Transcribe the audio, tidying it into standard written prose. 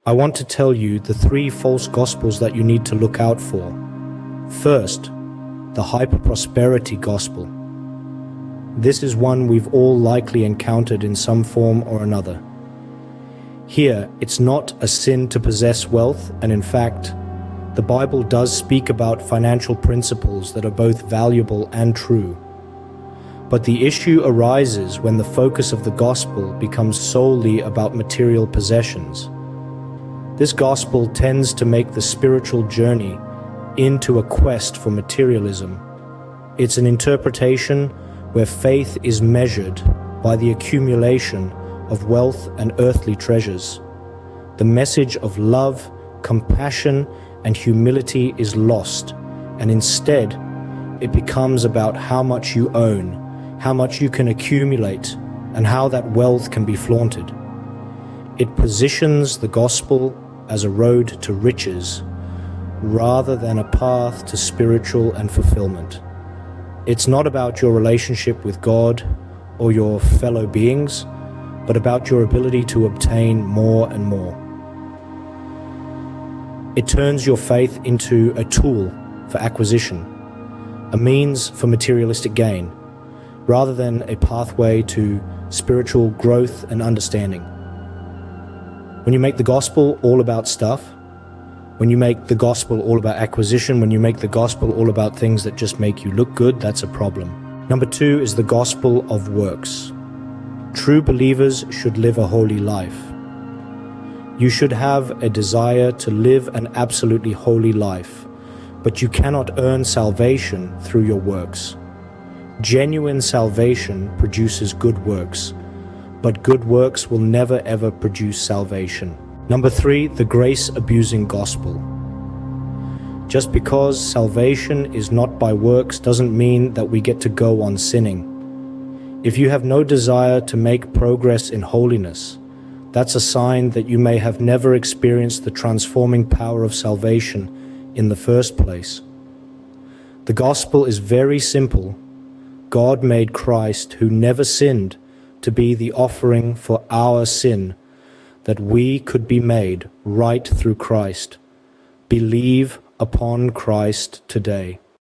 I want to tell you the 3 false gospels that you need to look out for. First, the hyper-prosperity gospel. This is one we've all likely encountered in some form or another. Here, it's not a sin to possess wealth, and in fact, the Bible does speak about financial principles that are both valuable and true. But the issue arises when the focus of the gospel becomes solely about material possessions. This gospel tends to make the spiritual journey into a quest for materialism. It's an interpretation where faith is measured by the accumulation of wealth and earthly treasures. The message of love, compassion, and humility is lost, and instead, it becomes about how much you own, how much you can accumulate, and how that wealth can be flaunted. It positions the gospel as a road to riches, rather than a path to spiritual and fulfillment. It's not about your relationship with God or your fellow beings, but about your ability to obtain more and more. It turns your faith into a tool for acquisition, a means for materialistic gain, rather than a pathway to spiritual growth and understanding. When you make the gospel all about stuff, when you make the gospel all about acquisition, when you make the gospel all about things that just make you look good, that's a problem. Number 2 is the gospel of works. True believers should live a holy life. You should have a desire to live an absolutely holy life, but you cannot earn salvation through your works. Genuine salvation produces good works, but good works will never ever produce salvation. Number 3, the grace-abusing gospel. Just because salvation is not by works doesn't mean that we get to go on sinning. If you have no desire to make progress in holiness, that's a sign that you may have never experienced the transforming power of salvation in the first place. The gospel is very simple. God made Christ, who never sinned, to be the offering for our sin, that we could be made right through Christ. Believe upon Christ today.